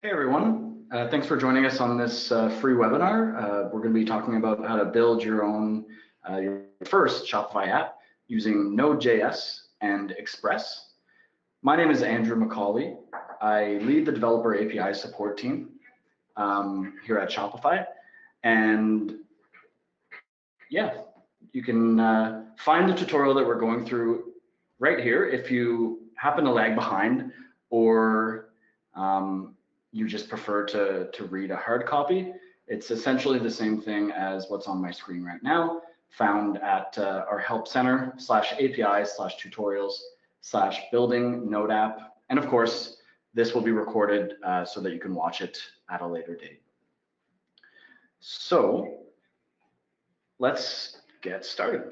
Hey everyone, thanks for joining us on this free webinar. We're going to be talking about how to build your first Shopify app using Node.js and Express. My name is Andrew McCauley. I lead the developer API support team here at Shopify. And yeah, you can find the tutorial that we're going through right here if you happen to lag behind or you just prefer to read a hard copy. It's essentially the same thing as what's on my screen right now, found at our help center /API/tutorials/building Node app. And of course, this will be recorded so that you can watch it at a later date. So let's get started.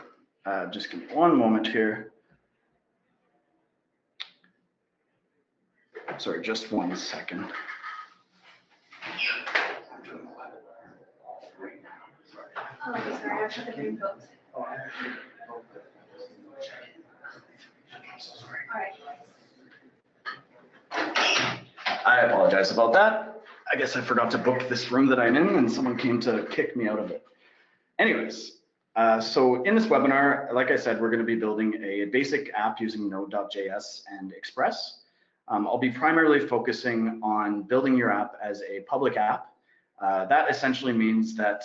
Just give me one moment here. Sorry, just 1 second. Oh, sorry, I took the green coat. All right. I apologize about that. I guess I forgot to book this room that I'm in and someone came to kick me out of it. Anyways, so in this webinar, like I said, we're going to be building a basic app using Node.js and Express. I'll be primarily focusing on building your app as a public app. That essentially means that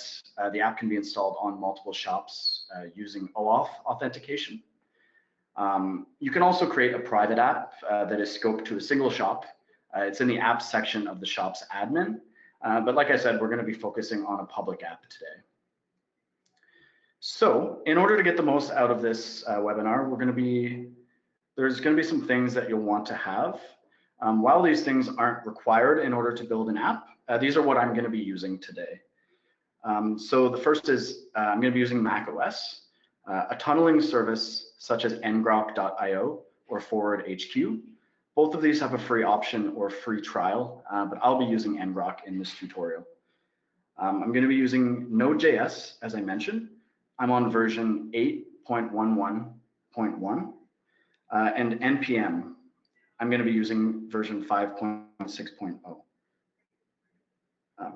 the app can be installed on multiple shops using OAuth authentication. You can also create a private app that is scoped to a single shop. It's in the apps section of the shop's admin. But like I said, we're going to be focusing on a public app today. So in order to get the most out of this webinar, there's going to be some things that you'll want to have. While these things aren't required in order to build an app, these are what I'm going to be using today. So the first is I'm going to be using macOS, a tunneling service such as ngrok.io or forward.hq. Both of these have a free option or free trial, but I'll be using ngrok in this tutorial. I'm going to be using Node.js, as I mentioned. I'm on version 8.11.1 and npm. I'm going to be using version 5.6.0.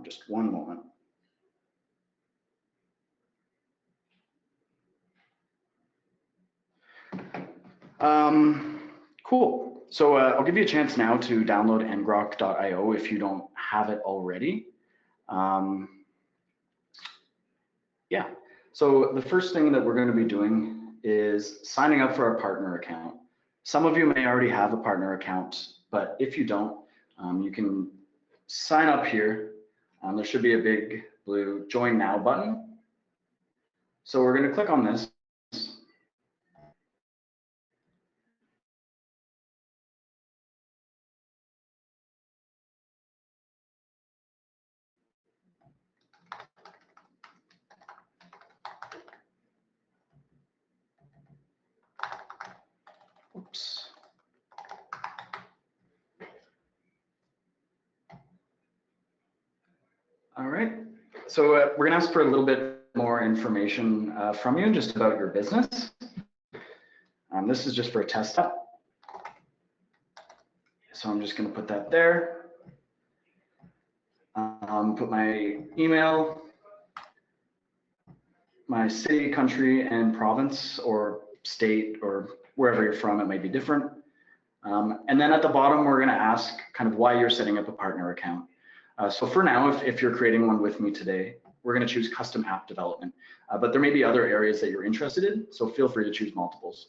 Just one moment. Cool. So I'll give you a chance now to download ngrok.io if you don't have it already. Yeah. So the first thing that we're going to be doing is signing up for our partner account. Some of you may already have a partner account, but if you don't, you can sign up here. There should be a big blue Join Now button. So we're going to click on this. Oops. All right. So we're going to ask for a little bit more information from you just about your business. This is just for a test app. So I'm just going to put that there. Put my email, my city, country, and province or state or wherever you're from, it might be different. And then at the bottom, we're going to ask kind of why you're setting up a partner account. So for now, if you're creating one with me today, we're going to choose custom app development, but there may be other areas that you're interested in, so feel free to choose multiples.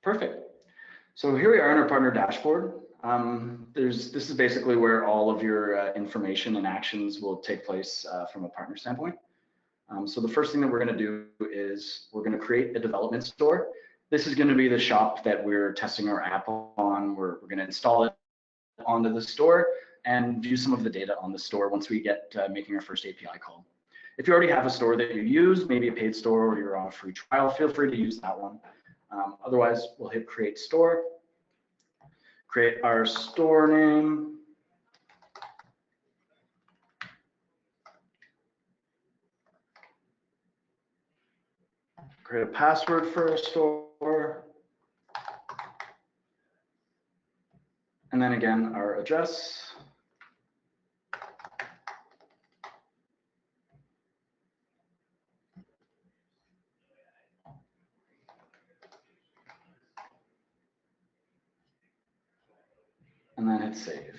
Perfect. So here we are in our partner dashboard. This is basically where all of your information and actions will take place from a partner standpoint. So the first thing that we're going to do is we're going to create a development store. This is going to be the shop that we're testing our app on. We're going to install it onto the store and view some of the data on the store once we get making our first API call. If you already have a store that you use, maybe a paid store or you're on a free trial, feel free to use that one. Otherwise, we'll hit create store, create our store name. Create a password for a store. And then again, our address. And then hit save.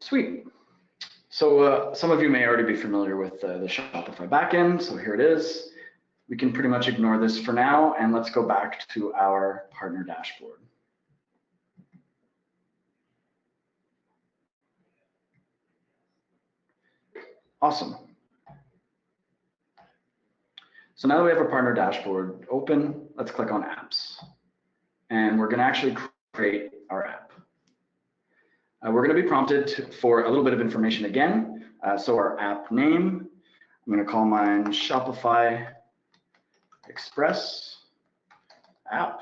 Sweet. So some of you may already be familiar with the Shopify backend. So here it is. We can pretty much ignore this for now, and let's go back to our partner dashboard. Awesome. So now that we have our partner dashboard open, let's click on apps. And we're gonna actually create our app. We're gonna be prompted for a little bit of information again. So our app name, I'm gonna call mine Shopify Express app.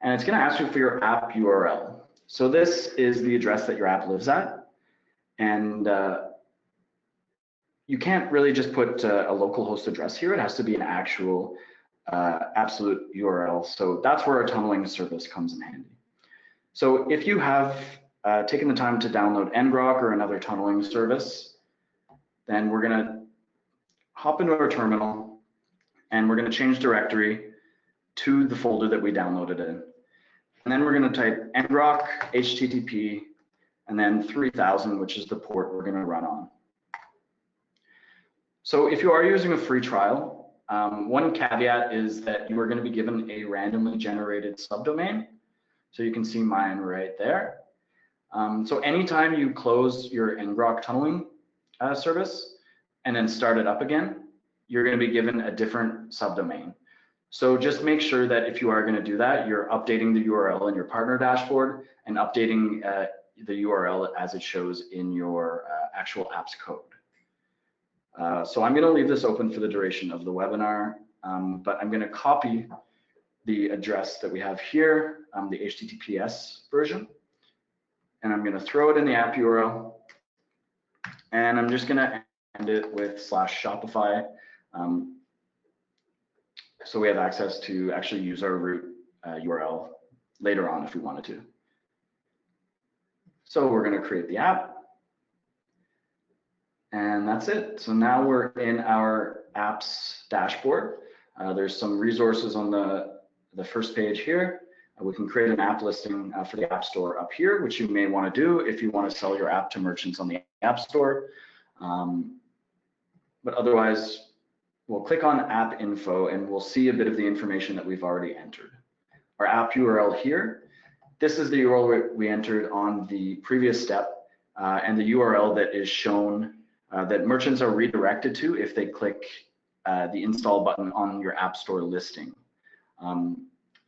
And it's gonna ask you for your app URL. So this is the address that your app lives at. And you can't really just put a local host address here. It has to be an actual absolute URL. So that's where our tunneling service comes in handy. So if you have taken the time to download ngrok or another tunneling service, then we're gonna hop into our terminal and we're gonna change directory to the folder that we downloaded in. And then we're gonna type ngrok http and then 3000, which is the port we're gonna run on. So if you are using a free trial, one caveat is that you are going to be given a randomly generated subdomain. So you can see mine right there. So anytime you close your ngrok tunneling service and then start it up again, you're going to be given a different subdomain. So just make sure that if you are going to do that, you're updating the URL in your partner dashboard and updating the URL as it shows in your actual app's code. So I'm going to leave this open for the duration of the webinar, but I'm going to copy the address that we have here, the HTTPS version, and I'm going to throw it in the app URL, and I'm just going to end it with /Shopify, so we have access to actually use our root URL later on if we wanted to. So we're going to create the app. And that's it. So now we're in our apps dashboard. There's some resources on the first page here. We can create an app listing for the App Store up here, which you may want to do if you want to sell your app to merchants on the App Store. But otherwise, we'll click on App Info and we'll see a bit of the information that we've already entered. Our app URL here, this is the URL we entered on the previous step, and the URL that is shown that merchants are redirected to if they click the install button on your App Store listing.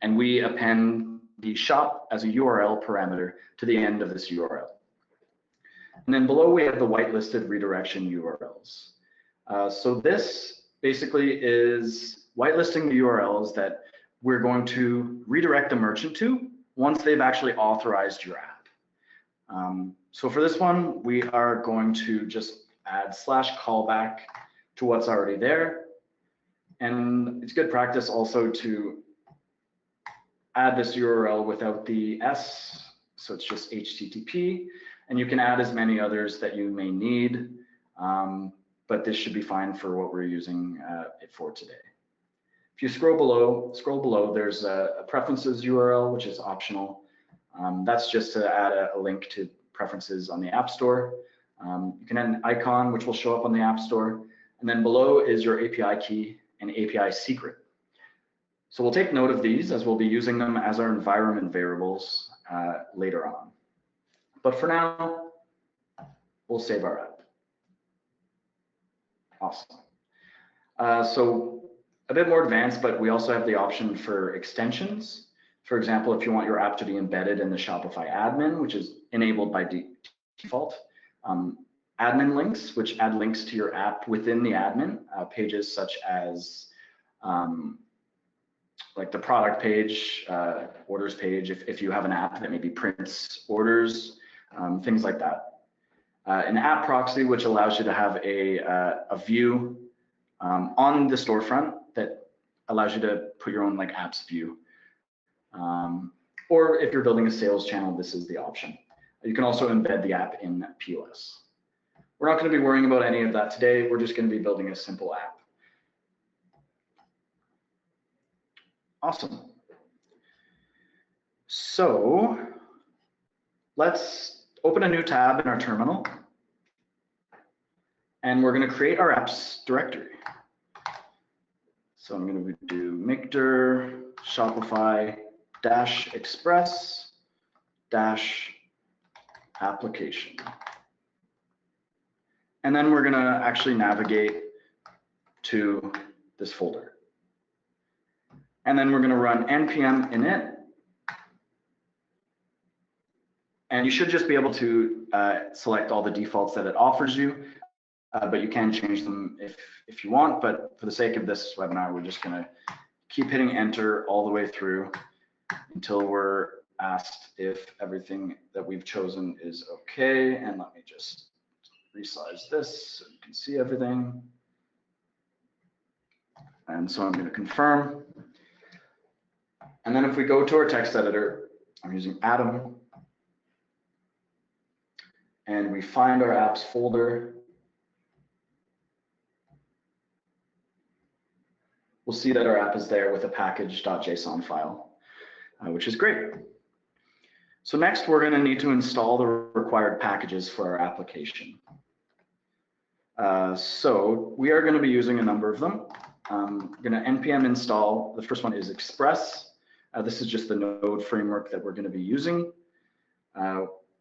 And we append the shop as a URL parameter to the end of this URL. And then below we have the whitelisted redirection URLs. So this basically is whitelisting the URLs that we're going to redirect the merchant to once they've actually authorized your app. So for this one, we are going to just add /callback to what's already there. And it's good practice also to add this URL without the S, so it's just HTTP, and you can add as many others that you may need, but this should be fine for what we're using it for today. If you scroll below, there's a preferences URL, which is optional. That's just to add a link to preferences on the App Store. You can add an icon, which will show up on the App Store. And then below is your API key and API secret. So we'll take note of these as we'll be using them as our environment variables later on. But for now, we'll save our app. Awesome. So a bit more advanced, but we also have the option for extensions. For example, if you want your app to be embedded in the Shopify admin, which is enabled by default. Admin links, which add links to your app within the admin, pages such as like the product page, orders page, if you have an app that maybe prints orders, things like that. an app proxy, which allows you to have a view on the storefront that allows you to put your own like apps view. Or if you're building a sales channel, this is the option. You can also embed the app in POS. We're not going to be worrying about any of that today. We're just going to be building a simple app. Awesome. So let's open a new tab in our terminal. And we're going to create our apps directory. So I'm going to do mkdir Shopify -express -application. And then we're going to actually navigate to this folder. And then we're going to run npm init. And you should just be able to select all the defaults that it offers you, but you can change them if you want. But for the sake of this webinar, we're just going to keep hitting enter all the way through until we're asked if everything that we've chosen is okay. And let me just resize this so you can see everything. And so I'm going to confirm. And then if we go to our text editor, I'm using Atom, and we find our apps folder, we'll see that our app is there with a package.json file, which is great. So next, we're going to need to install the required packages for our application. So we are going to be using a number of them. I'm going to npm install. The first one is Express. This is just the Node framework that we're going to be using.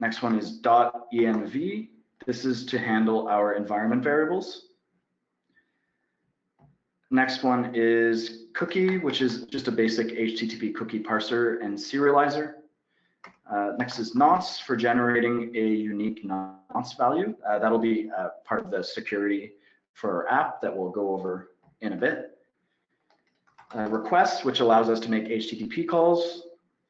Next one is .env. This is to handle our environment variables. Next one is cookie, which is just a basic HTTP cookie parser and serializer. Next is nonce for generating a unique nonce value. That'll be part of the security for our app that we'll go over in a bit. Request, which allows us to make HTTP calls,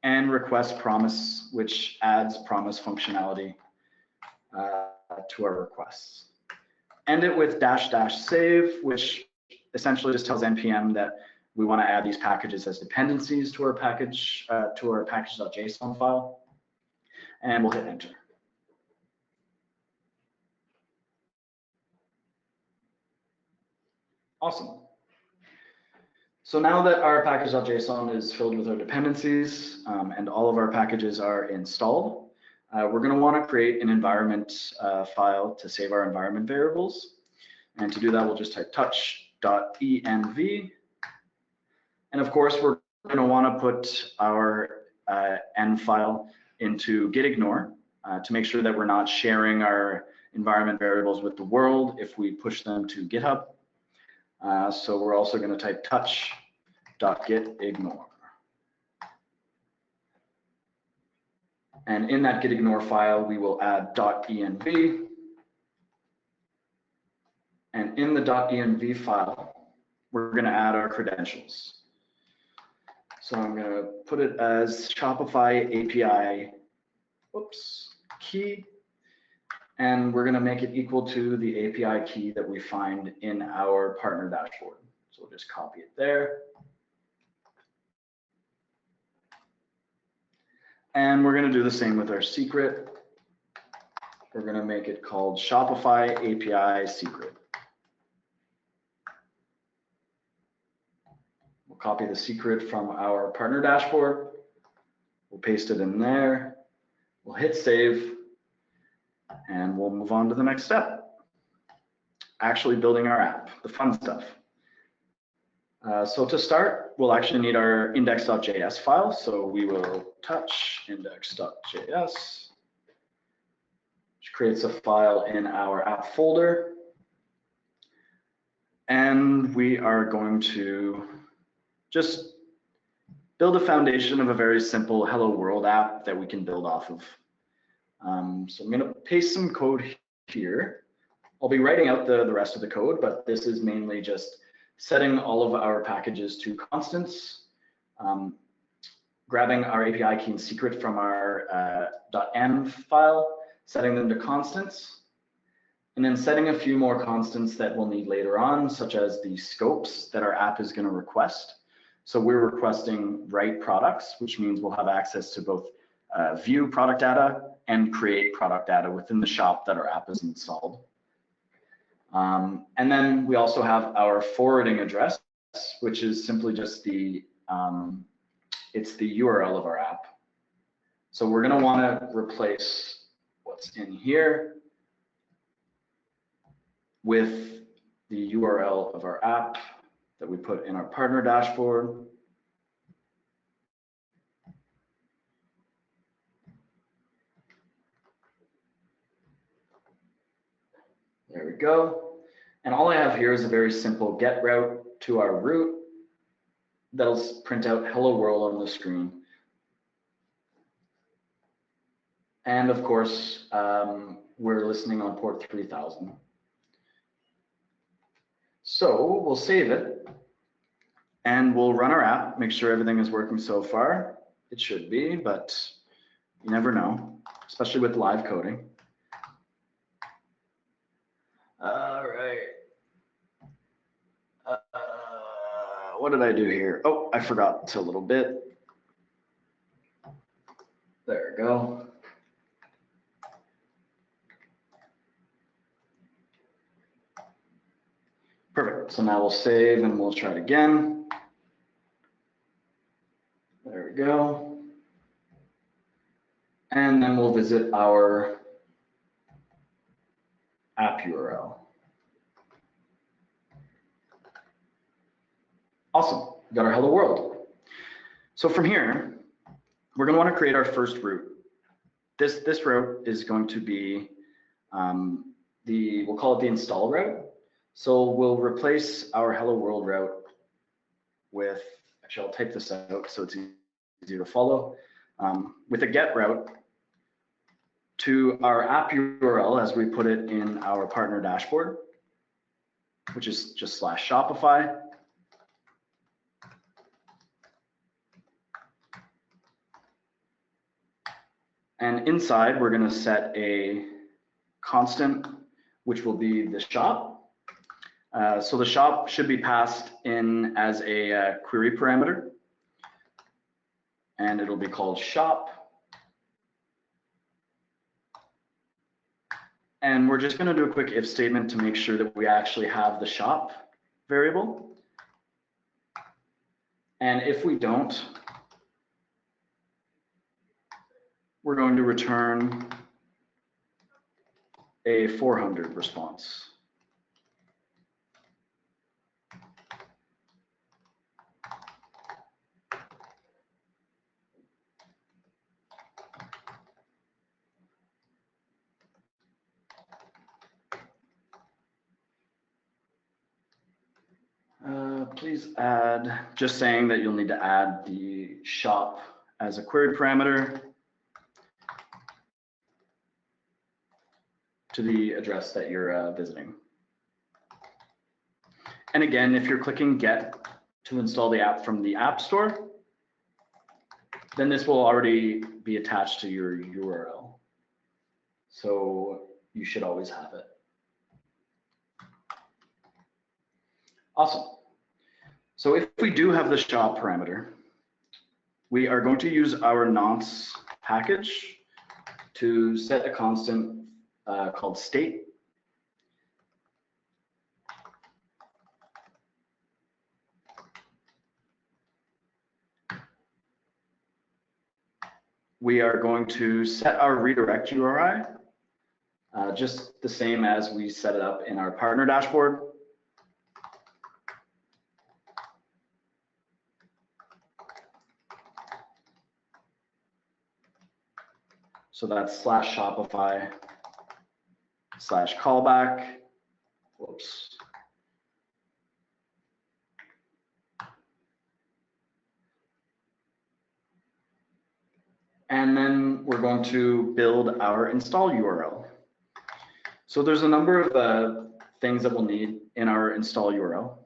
and request promise, which adds promise functionality to our requests. End it with --save, which essentially just tells npm that we want to add these packages as dependencies to our package, to our package.json file, and we'll hit enter. Awesome. So now that our package.json is filled with our dependencies and all of our packages are installed, we're going to want to create an environment file to save our environment variables. And to do that, we'll just type touch.env. And of course, we're going to want to put our env file into gitignore to make sure that we're not sharing our environment variables with the world if we push them to GitHub. So we're also going to type touch.gitignore. And in that gitignore file, we will add .env. And in the .env file, we're going to add our credentials. So I'm going to put it as Shopify API key. And we're going to make it equal to the API key that we find in our partner dashboard. So we'll just copy it there. And we're going to do the same with our secret. We're going to make it called Shopify API secret. We'll copy the secret from our partner dashboard. We'll paste it in there. We'll hit save. And we'll move on to the next step, actually building our app, the fun stuff. So to start, we'll actually need our index.js file. So we will touch index.js, which creates a file in our app folder. And we are going to just build a foundation of a very simple Hello World app that we can build off of. So I'm going to paste some code here. I'll be writing out the rest of the code, but this is mainly just setting all of our packages to constants, grabbing our API key and secret from our .env file, setting them to constants, and then setting a few more constants that we'll need later on, such as the scopes that our app is going to request. So we're requesting write products, which means we'll have access to both view product data and create product data within the shop that our app is installed. And then we also have our forwarding address, which is simply just it's the URL of our app. So we're going to want to replace what's in here with the URL of our app that we put in our partner dashboard. There we go. And all I have here is a very simple get route to our root that'll print out hello world on the screen. And of course, we're listening on port 3000. So we'll save it and we'll run our app, make sure everything is working so far. It should be, but you never know, especially with live coding. All right. What did I do here? Oh, I forgot a little bit. There we go. Perfect. So now we'll save and we'll try it again. There we go. And then we'll visit our app URL. Awesome. We got our hello world. So from here, we're going to want to create our first route. This route is going to be we'll call it the install route. So we'll replace our hello world route with, actually I'll type this out so it's easier to follow, with a get route to our app URL as we put it in our partner dashboard, which is just /Shopify. And inside, we're going to set a constant, which will be the shop. So the shop should be passed in as a query parameter, and it'll be called shop. And we're just going to do a quick if statement to make sure that we actually have the shop variable. And if we don't, we're going to return a 400 response. Please add, just saying that you'll need to add the shop as a query parameter to the address that you're visiting. And again, if you're clicking get to install the app from the App Store, then this will already be attached to your URL. So you should always have it. Awesome. So if we do have the shop parameter, we are going to use our nonce package to set a constant called state. We are going to set our redirect URI, just the same as we set it up in our partner dashboard. So that's /Shopify /callback. Whoops. And then we're going to build our install URL. So there's a number of things that we'll need in our install URL.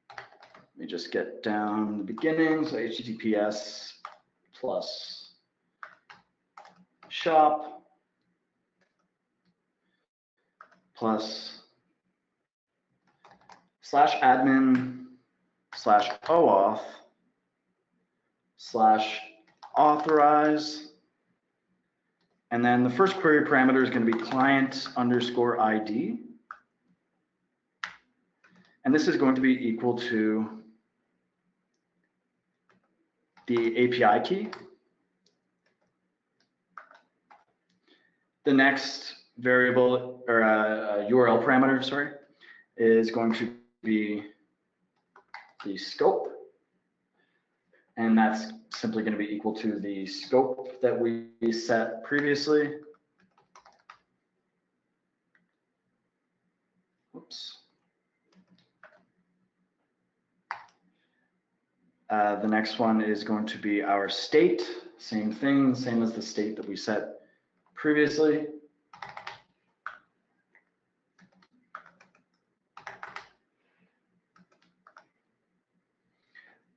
Let me just get down the beginning. So HTTPS + shop. plus /admin /OAuth /authorize. And then the first query parameter is going to be client_ID. And this is going to be equal to the API key. The next variable or URL parameter, sorry, is going to be the scope. And that's simply going to be equal to the scope that we set previously. Oops. The next one is going to be our state. Same thing, same as the state that we set previously.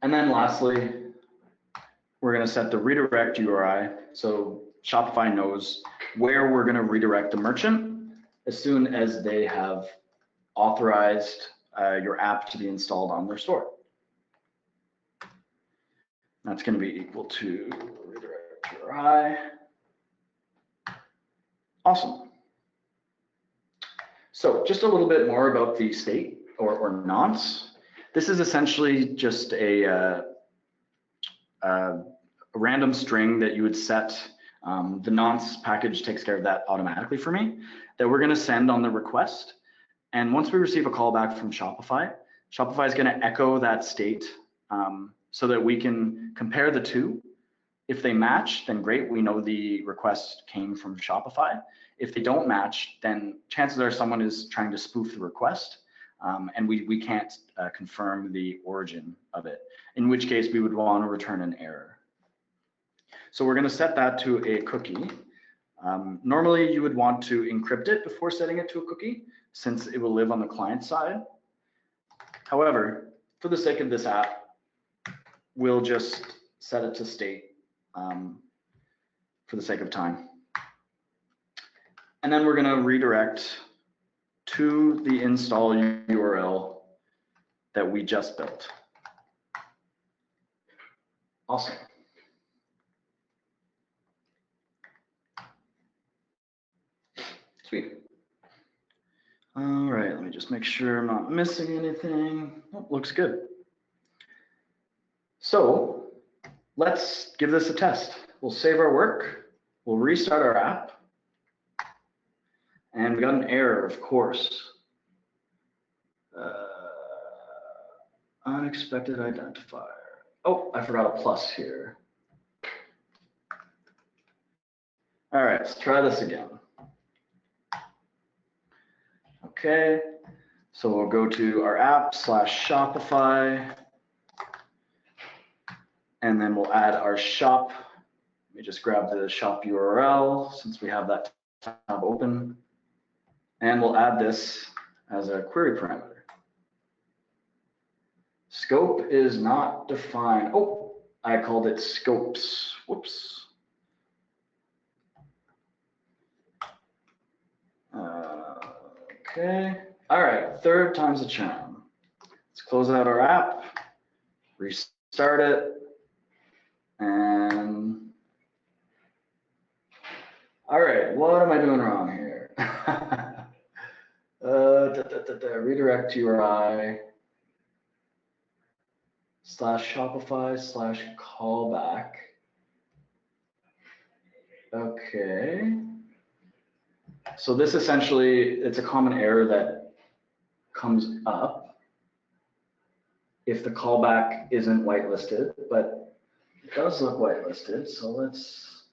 And then lastly, we're going to set the redirect URI. So Shopify knows where we're going to redirect the merchant as soon as they have authorized your app to be installed on their store. That's going to be equal to redirect URI. Awesome. So just a little bit more about the state or nonce. This is essentially just a random string that you would set. The nonce package takes care of that automatically for me, that we're going to send on the request. And once we receive a callback from Shopify, Shopify is going to echo that state so that we can compare the two. If they match, then great, we know the request came from Shopify. If they don't match, then chances are someone is trying to spoof the request, and we can't confirm the origin of it, in which case we would want to return an error. So we're going to set that to a cookie. Normally, you would want to encrypt it before setting it to a cookie, since it will live on the client side. However, for the sake of this app, we'll just set it to state for the sake of time. And then we're going to redirect to the install URL that we just built. Awesome. Sweet. All right, let me just make sure I'm not missing anything. Oh, looks good. So let's give this a test. We'll save our work. We'll restart our app. And we got an error, of course. Unexpected identifier. Oh, I forgot a plus here. All right, let's try this again. Okay, so we'll go to our app /Shopify, and then we'll add our shop. Let me just grab the shop URL since we have that tab open, and we'll add this as a query parameter. Scope is not defined. Oh, I called it scopes. Whoops. Okay. All right. Third time's a charm. Let's close out our app, restart it, and all right. What am I doing wrong here? Redirect URI /Shopify /callback. Okay. So this essentially, it's a common error that comes up if the callback isn't whitelisted, but it does look whitelisted. So let's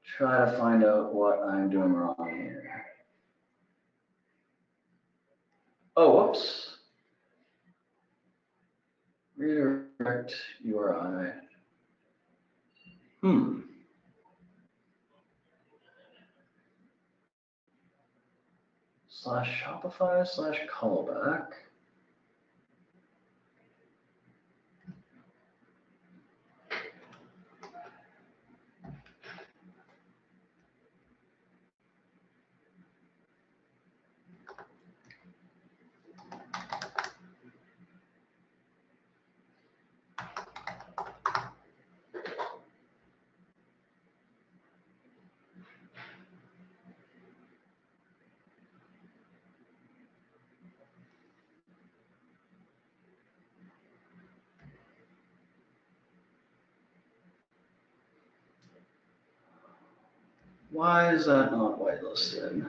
try to find out what I'm doing wrong here. Oh, whoops. Redirect URI. /Shopify /callback. Why is that not whitelisted?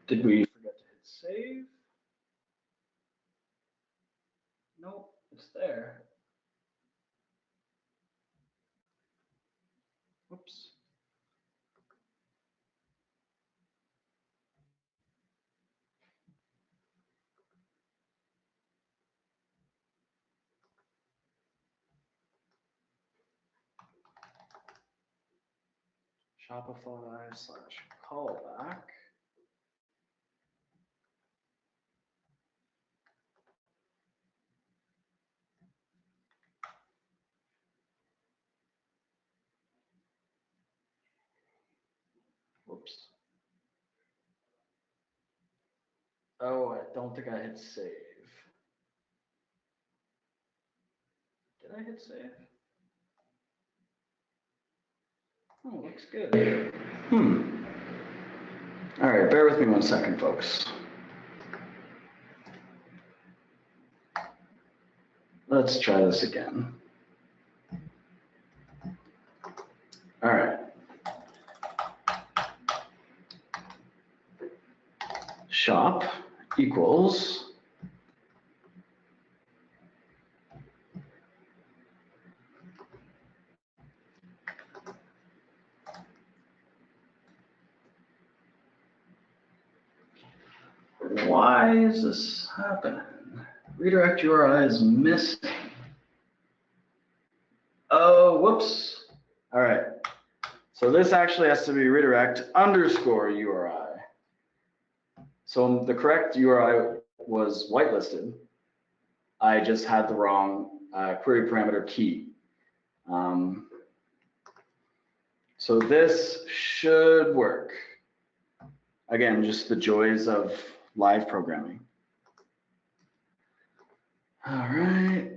Did we forget to hit save? Nope, it's there. Whoops. Shopify/callback. Whoops. Oh, I don't think I hit save. Did I hit save? Oh, looks good. All right, bear with me 1 second, folks. Let's try this again. All right. Shop equals why is this happening? Redirect URI is missing. Oh, whoops. All right. So this actually has to be redirect underscore URI. So the correct URI was whitelisted. I just had the wrong query parameter key. So this should work. Again, just the joys of live programming. All right,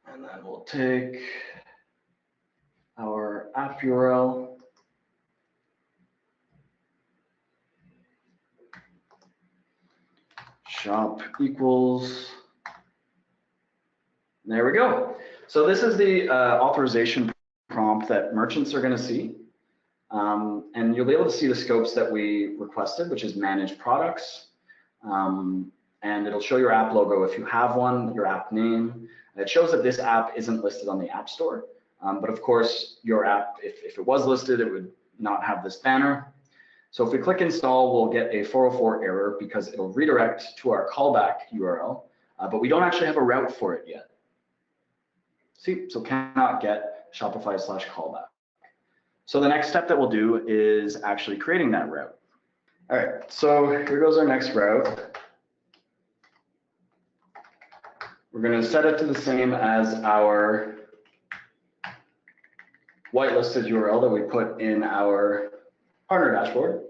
and then we'll take our app URL. Shop equals, there we go. So this is the authorization prompt that merchants are gonna see. And you'll be able to see the scopes that we requested, which is manage products. And it'll show your app logo if you have one, your app name. It shows that this app isn't listed on the App Store. But of course, your app, if it was listed, it would not have this banner. So if we click install, we'll get a 404 error because it'll redirect to our callback URL, but we don't actually have a route for it yet. See, so cannot get Shopify/callback. So the next step that we'll do is actually creating that route. All right, so here goes our next route. We're gonna set it to the same as our whitelisted URL that we put in our partner dashboard.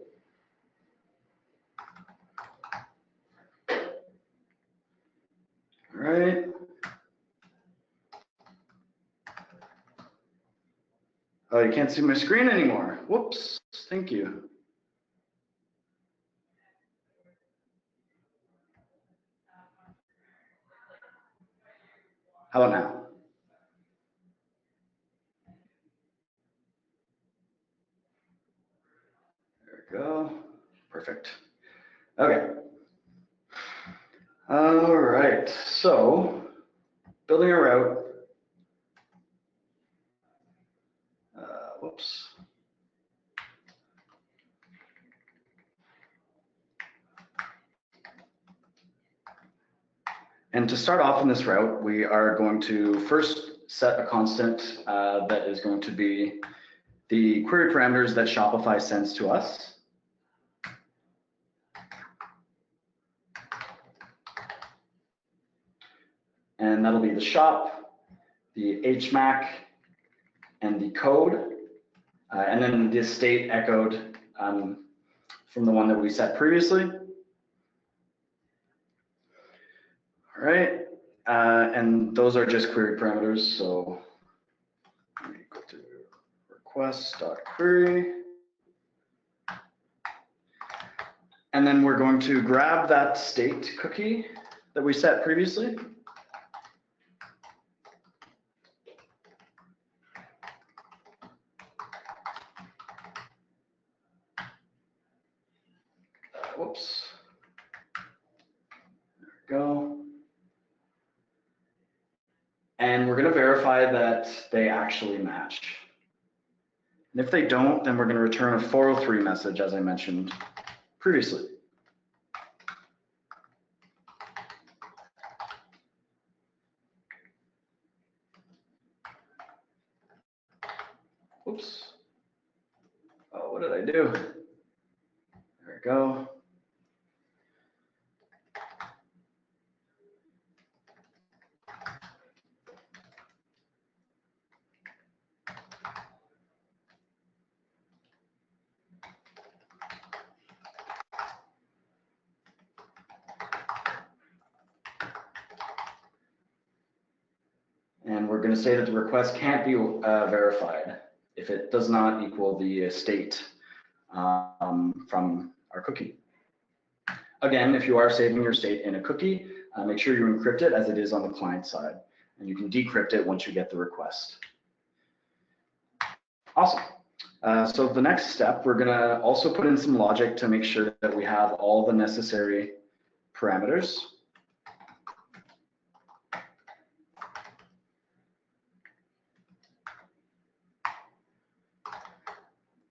All right. Oh, you can't see my screen anymore. Whoops, thank you. How about now? There we go, perfect. Okay. All right, so building a route. Whoops. And to start off in this route, we are going to first set a constant that is going to be the query parameters that Shopify sends to us. And that'll be the shop, the HMAC, and the code, and then the state echoed from the one that we set previously. All right, and those are just query parameters. So we go to request.query. And then we're going to grab that state cookie that we set previously. Whoops. There we go. And we're going to verify that they actually match. And if they don't, then we're going to return a 403 message, as I mentioned previously. Oops. Oh, what did I do? There we go. And we're going to say that the request can't be verified if it does not equal the state from our cookie. Again, if you are saving your state in a cookie, make sure you encrypt it as it is on the client side. And you can decrypt it once you get the request. Awesome. So the next step, we're going to also put in some logic to make sure that we have all the necessary parameters.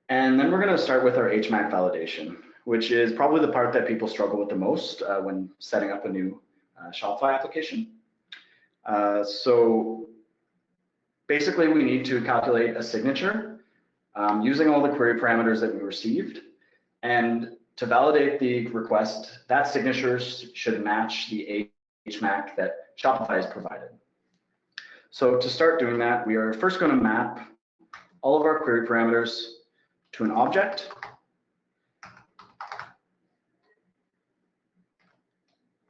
And then we're going to start with our HMAC validation, which is probably the part that people struggle with the most when setting up a new Shopify application. So basically, we need to calculate a signature using all the query parameters that we received. And to validate the request, that signature should match the HMAC that Shopify has provided. So to start doing that, we are first going to map all of our query parameters to an object.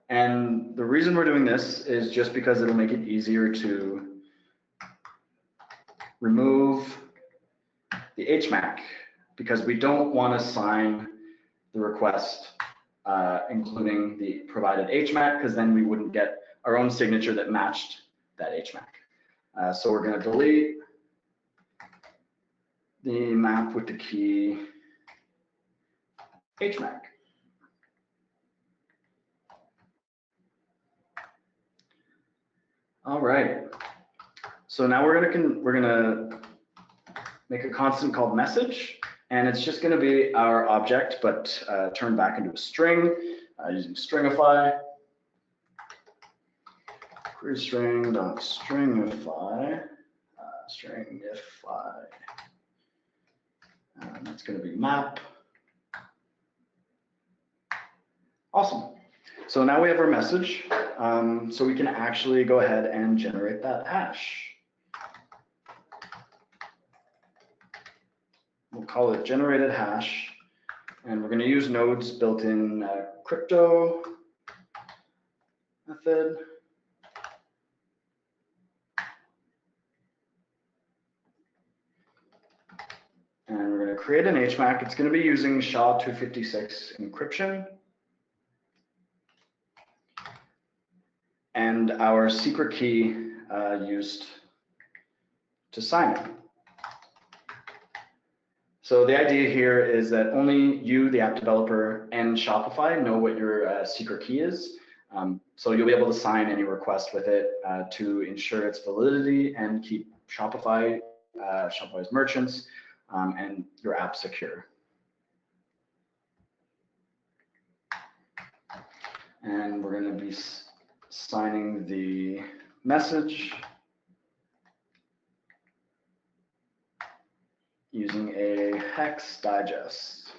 And the reason we're doing this is just because it'll make it easier to remove the HMAC, because we don't want to sign the request including the provided HMAC, because then we wouldn't get our own signature that matched that HMAC. So we're going to delete the map with the key HMAC. All right. So now we're gonna make a constant called message, and it's just going to be our object, but turned back into a string using stringify. Query string dot stringify stringify. And that's going to be map. Awesome. So now we have our message. So we can actually go ahead and generate that hash. We'll call it generated hash, and we're going to use Node's built-in crypto method. And we're going to create an HMAC. It's going to be using SHA-256 encryption. And our secret key used to sign it. So the idea here is that only you, the app developer, and Shopify know what your secret key is. So you'll be able to sign any request with it to ensure its validity and keep Shopify's merchants and your app secure. And we're going to be signing the message using a hex digest.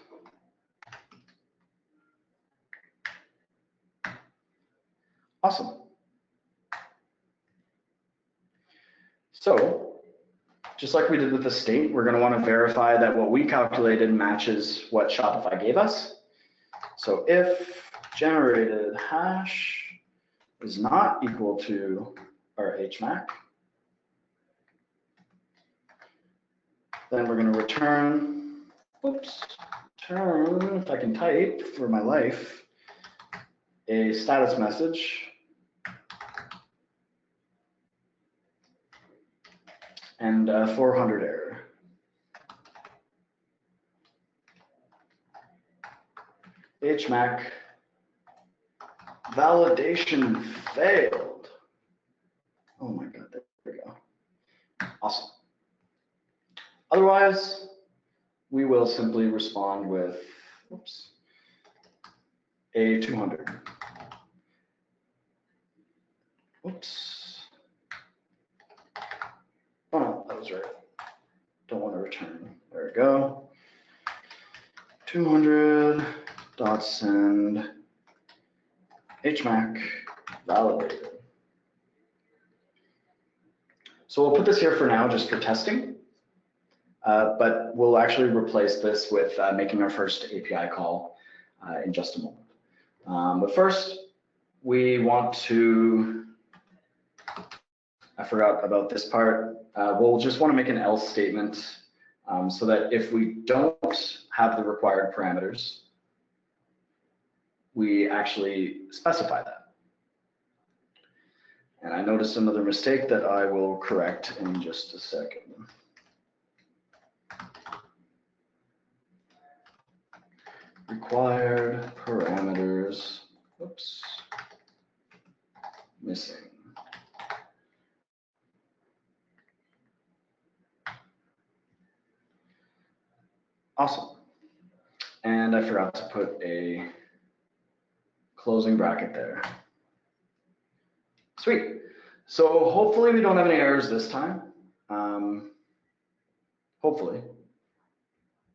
Awesome. So just like we did with the state, we're going to want to verify that what we calculated matches what Shopify gave us. So if generated hash is not equal to our HMAC, then we're going to return, return, if I can type for my life, a status message and a 400 error. HMAC validation failed. Oh my God, there we go. Awesome. Otherwise, we will simply respond with, oops, a 200. Oops. Oh no, that was right. Don't want to return. There we go. 200 dot send HMAC validated. So we'll put this here for now just for testing, but we'll actually replace this with making our first API call in just a moment. But first, we want to, I forgot about this part, we'll just want to make an else statement so that if we don't have the required parameters, we actually specify that. And I noticed another mistake that I will correct in just a second. Required parameters, oops, missing. Awesome. And I forgot to put a closing bracket there. Sweet. So hopefully we don't have any errors this time. Hopefully.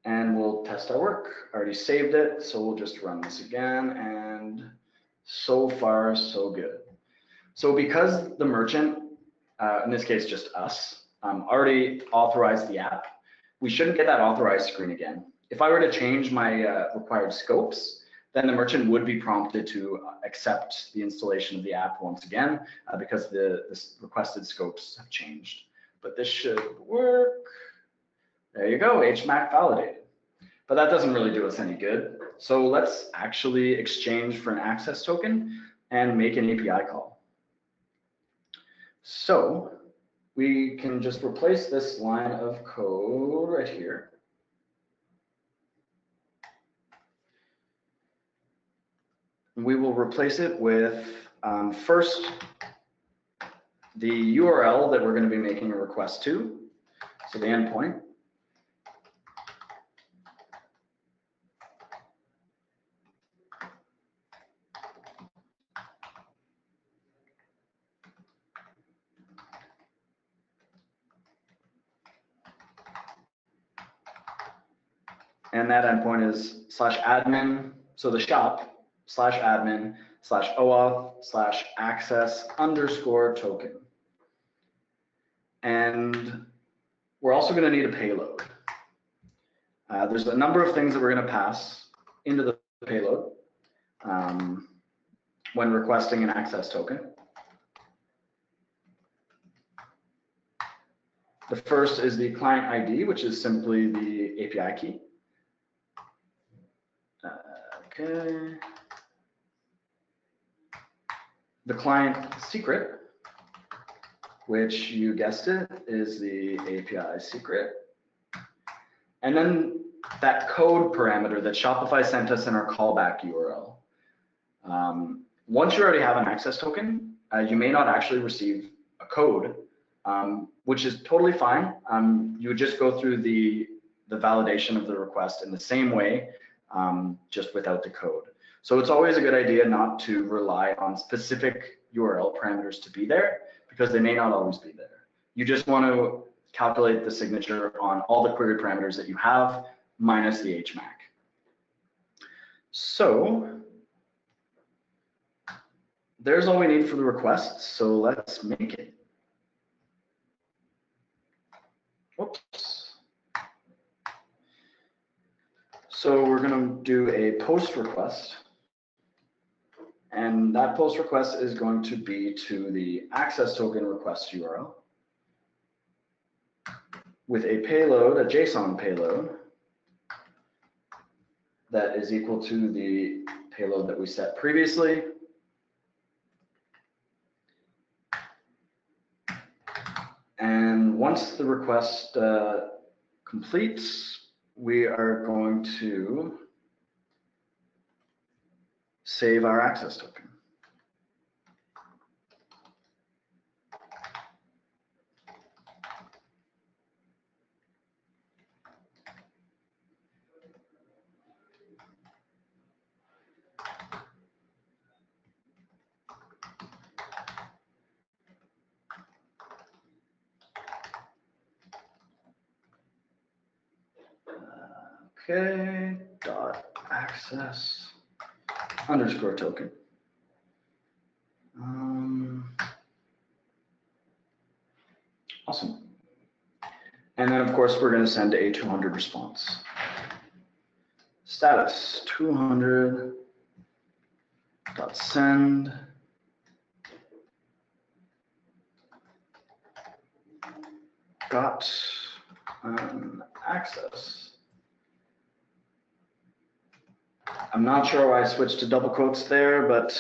And we'll test our work. I already saved it, so we'll just run this again. And so far, so good. So because the merchant, in this case just us, already authorized the app, we shouldn't get that authorized screen again. If I were to change my required scopes, then the merchant would be prompted to accept the installation of the app once again because the requested scopes have changed. But this should work. There you go, HMAC validated. But that doesn't really do us any good. So let's actually exchange for an access token and make an API call. So we can just replace this line of code right here. We will replace it with first the URL that we're going to be making a request to, so the endpoint. And that endpoint is /admin, so the shop /admin/OAuth/access_token. And we're also going to need a payload. There's a number of things that we're going to pass into the payload when requesting an access token. The first is the client ID, which is simply the API key. Okay. The client secret, which you guessed it, is the API secret. And then that code parameter that Shopify sent us in our callback URL. Once you already have an access token, you may not actually receive a code, which is totally fine. You would just go through the validation of the request in the same way, just without the code. So it's always a good idea not to rely on specific URL parameters to be there because they may not always be there. You just want to calculate the signature on all the query parameters that you have minus the HMAC. So there's all we need for the request. So let's make it. Whoops. So we're going to do a post request. And that post request is going to be to the access token request URL with a payload, a JSON payload that is equal to the payload that we set previously. And once the request completes, we are going to save our access token. Okay, dot access underscore token. Awesome. And then of course we're going to send a 200 response. Status 200 dot send got access. I'm not sure why I switched to double quotes there, but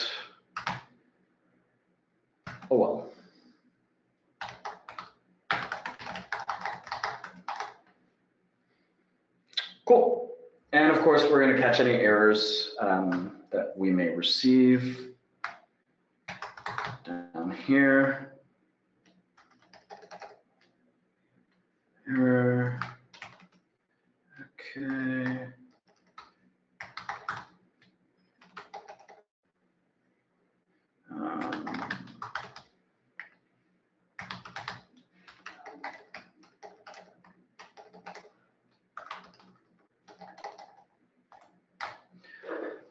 oh well. Cool. And of course, we're going to catch any errors that we may receive down here. Error. Okay.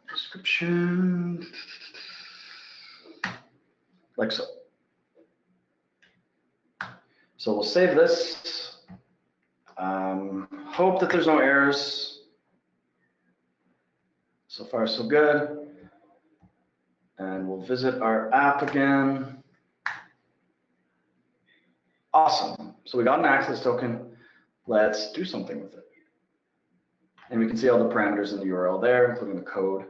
Description, like so. So we'll save this. Hope that there's no errors. So far, so good. And we'll visit our app again. Awesome. So we got an access token. Let's do something with it. And we can see all the parameters in the URL there, including the code.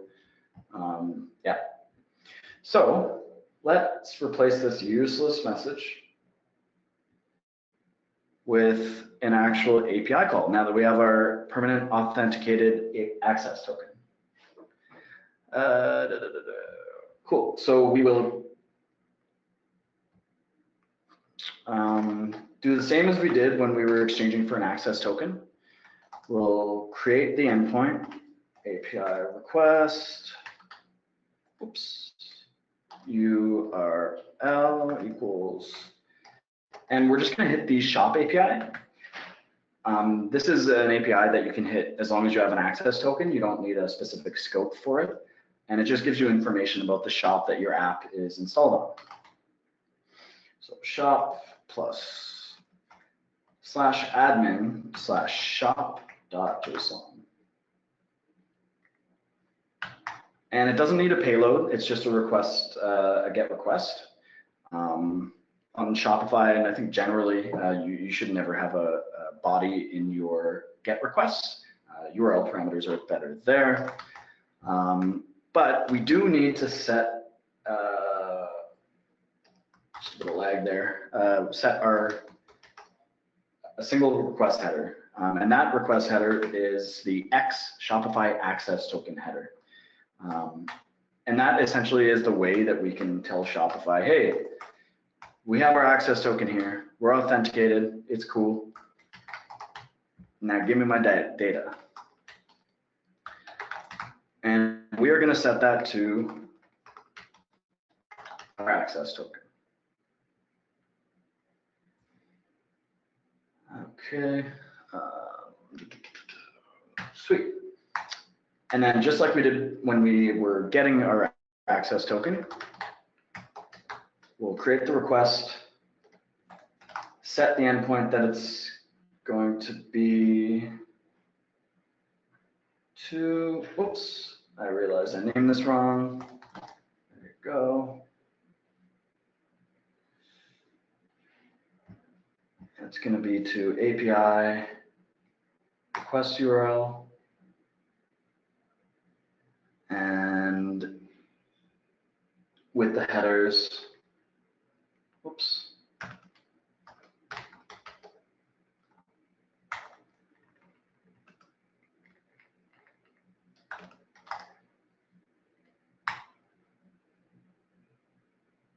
Yeah. So let's replace this useless message with an actual API call now that we have our permanent authenticated access token. Cool. So we will do the same as we did when we were exchanging for an access token. We'll create the endpoint, API request, oops, URL equals, and we're just going to hit the shop API. This is an API that you can hit as long as you have an access token. You don't need a specific scope for it. And it just gives you information about the shop that your app is installed on. So shop plus /admin/shop.json. And it doesn't need a payload. It's just a request, a GET request. On Shopify, and I think generally you should never have a body in your GET requests. URL parameters are better there. But we do need to set, just a bit of lag there, set a single request header. And that request header is the X Shopify access token header. And that essentially is the way that we can tell Shopify, hey, we have our access token here. We're authenticated. It's cool. Now give me my data. And we are going to set that to our access token. Okay. Sweet. And then just like we did when we were getting our access token, we'll create the request, set the endpoint that it's going to be to, oops, I realized I named this wrong. There you go. It's going to be to API request URL. with the headers. Whoops.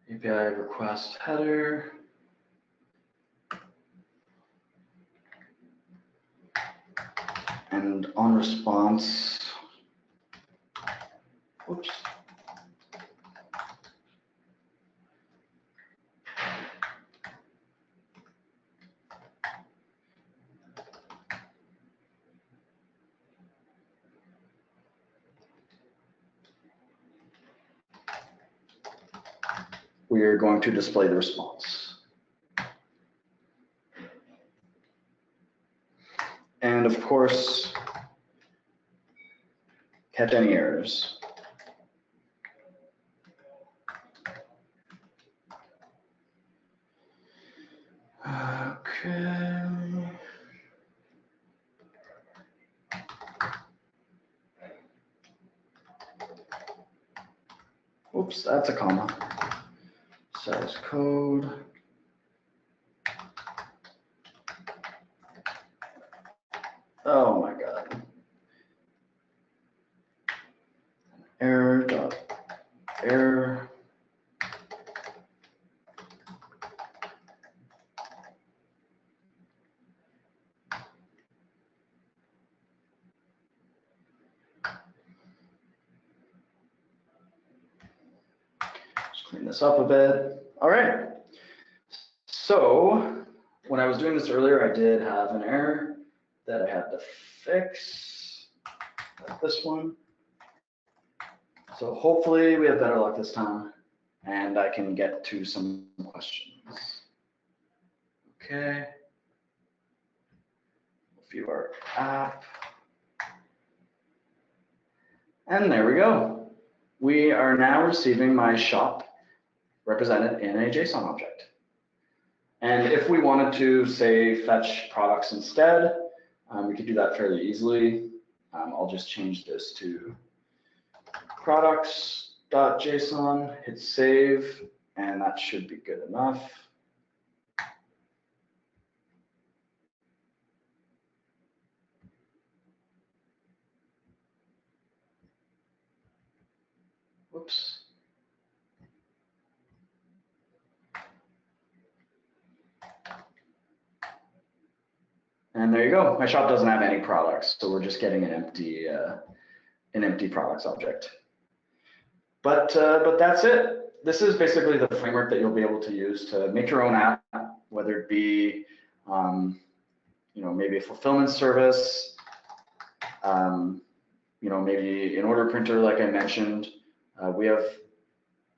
API request header. And on response, whoops. We are going to display the response. And of course, catch any errors. Okay. Oops, that's a comma. Says code. Oh my God. Error dot error. Just clean this up a bit. All right. So when I was doing this earlier, I did have an error that I had to fix. Like this one. So hopefully we have better luck this time and I can get to some questions. Okay. View our app. And there we go. We are now receiving my shop represented in a JSON object. And if we wanted to, say, fetch products instead, we could do that fairly easily. I'll just change this to products.json, hit save, and that should be good enough. Whoops. And there you go. My shop doesn't have any products, so we're just getting an empty products object. But that's it. This is basically the framework that you'll be able to use to make your own app, whether it be, maybe a fulfillment service, maybe an order printer, like I mentioned. We have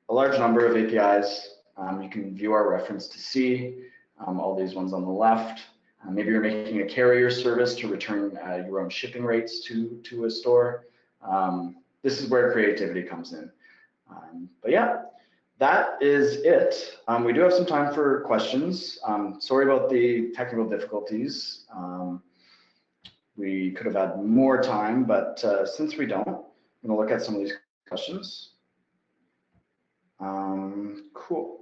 a large number of APIs. You can view our reference to see all these ones on the left. Maybe you're making a carrier service to return your own shipping rates to a store. This is where creativity comes in. But yeah, that is it. We do have some time for questions. Sorry about the technical difficulties. We could have had more time, but since we don't, I'm gonna look at some of these questions. Cool.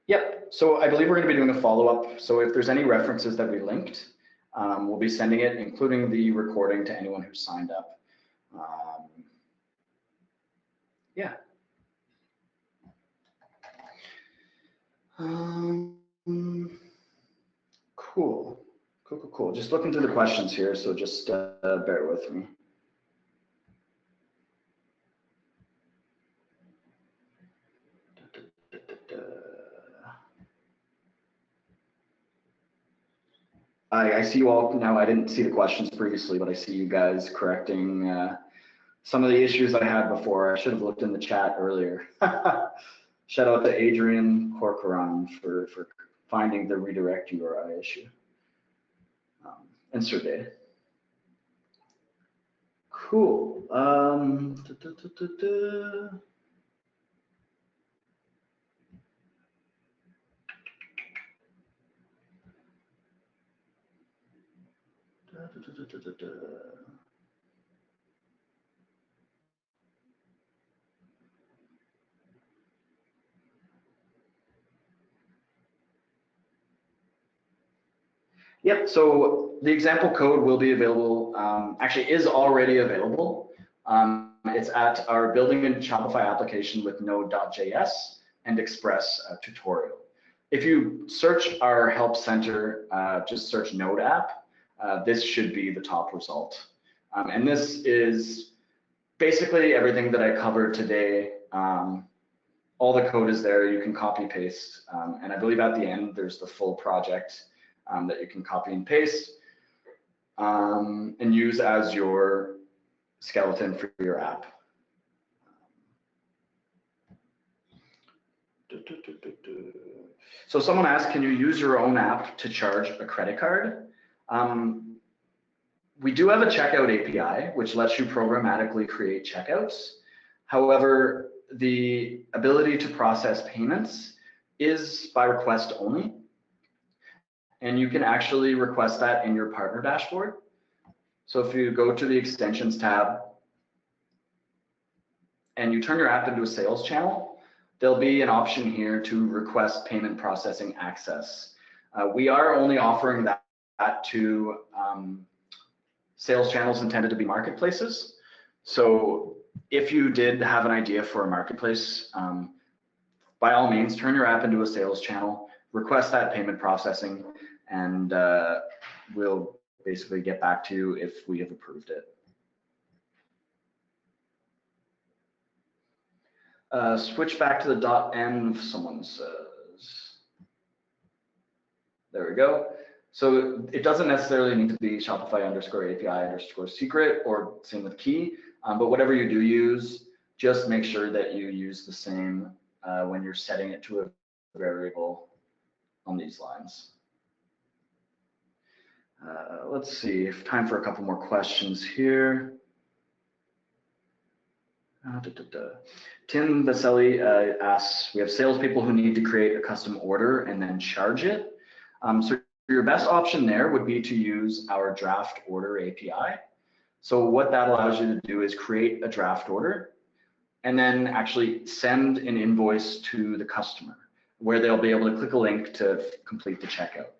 Yep, so I believe we're gonna be doing a follow-up. So if there's any references that we linked, we'll be sending it, including the recording, to anyone who signed up. Yeah. Cool. Just looking through the questions here, so just bear with me. I see you all now. I didn't see the questions previously, but I see you guys correcting some of the issues I had before. I should have looked in the chat earlier. Shout out to Adrian Corcoran for finding the redirect URI issue. And Sergey. Cool. Yep, so the example code will be available, actually is already available. It's at our building a Shopify application with Node.js and Express tutorial. If you search our help center, just search Node app, this should be the top result. And this is basically everything that I covered today. All the code is there, you can copy paste. And I believe at the end, there's the full project that you can copy and paste and use as your skeleton for your app. So someone asked, can you use your own app to charge a credit card? We do have a checkout API, which lets you programmatically create checkouts. However, the ability to process payments is by request only. And you can actually request that in your partner dashboard. So if you go to the extensions tab and you turn your app into a sales channel, there'll be an option here to request payment processing access. We are only offering that to sales channels intended to be marketplaces. So if you did have an idea for a marketplace, by all means, turn your app into a sales channel, request that payment processing, and we'll basically get back to you if we have approved it. Switch back to the .env, someone says. There we go. So it doesn't necessarily need to be Shopify _API_secret or same with key, but whatever you do use, just make sure that you use the same when you're setting it to a variable on these lines. Let's see, if time for a couple more questions here. Tim Vaselli asks, we have salespeople who need to create a custom order and then charge it. So your best option there would be to use our draft order API. So what that allows you to do is create a draft order and then actually send an invoice to the customer where they'll be able to click a link to complete the checkout.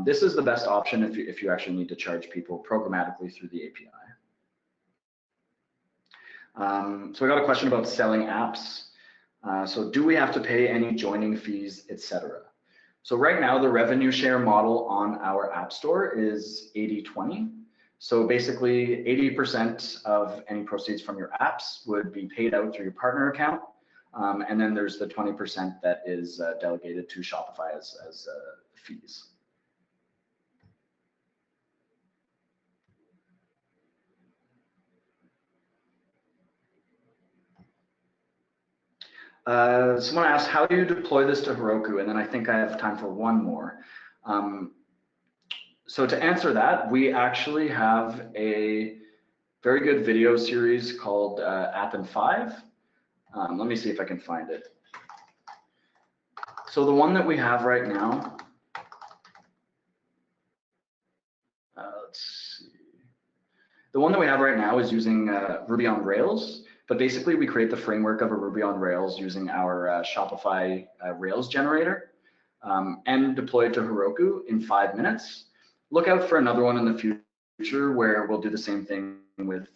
This is the best option if you actually need to charge people programmatically through the API. So I got a question about selling apps. So do we have to pay any joining fees, etc.? So right now the revenue share model on our app store is 80-20. So basically 80% of any proceeds from your apps would be paid out through your partner account. And then there's the 20% that is delegated to Shopify as fees. Someone asked, how do you deploy this to Heroku? And then I think I have time for one more. So to answer that, we actually have a very good video series called App in 5. Let me see if I can find it. So the one that we have right now, let's see. The one that we have right now is using Ruby on Rails. But basically, we create the framework of a Ruby on Rails using our Shopify Rails generator and deploy it to Heroku in 5 minutes. Look out for another one in the future where we'll do the same thing with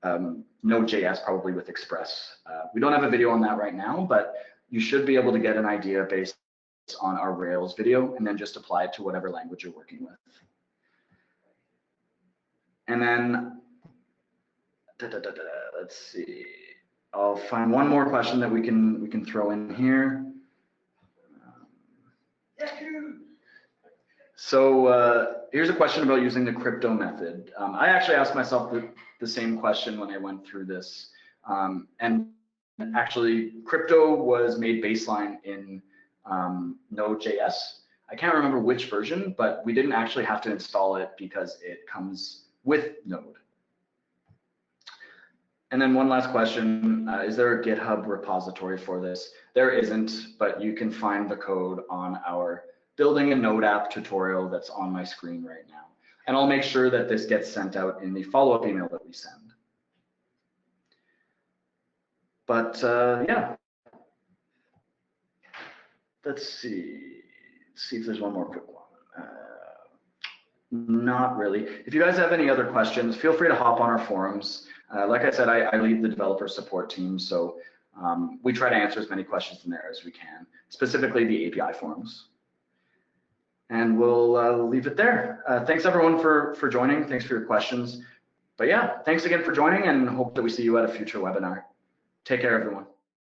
Node.js, probably with Express. We don't have a video on that right now, but you should be able to get an idea based on our Rails video and then just apply it to whatever language you're working with. And then let's see. I'll find one more question that we can throw in here. So here's a question about using the crypto method. I actually asked myself the same question when I went through this. And actually, crypto was made baseline in Node.js. I can't remember which version, but we didn't actually have to install it because it comes with Node. And then one last question, is there a GitHub repository for this? There isn't, but you can find the code on our building a Node app tutorial that's on my screen right now. And I'll make sure that this gets sent out in the follow-up email that we send. But yeah, let's see if there's one more quick one. Not really. If you guys have any other questions, feel free to hop on our forums. Like I said, I lead the developer support team, so we try to answer as many questions in there as we can, specifically the API forums. And we'll leave it there. Thanks everyone for joining. Thanks for your questions. But yeah, thanks again for joining, and hope that we see you at a future webinar. Take care, everyone.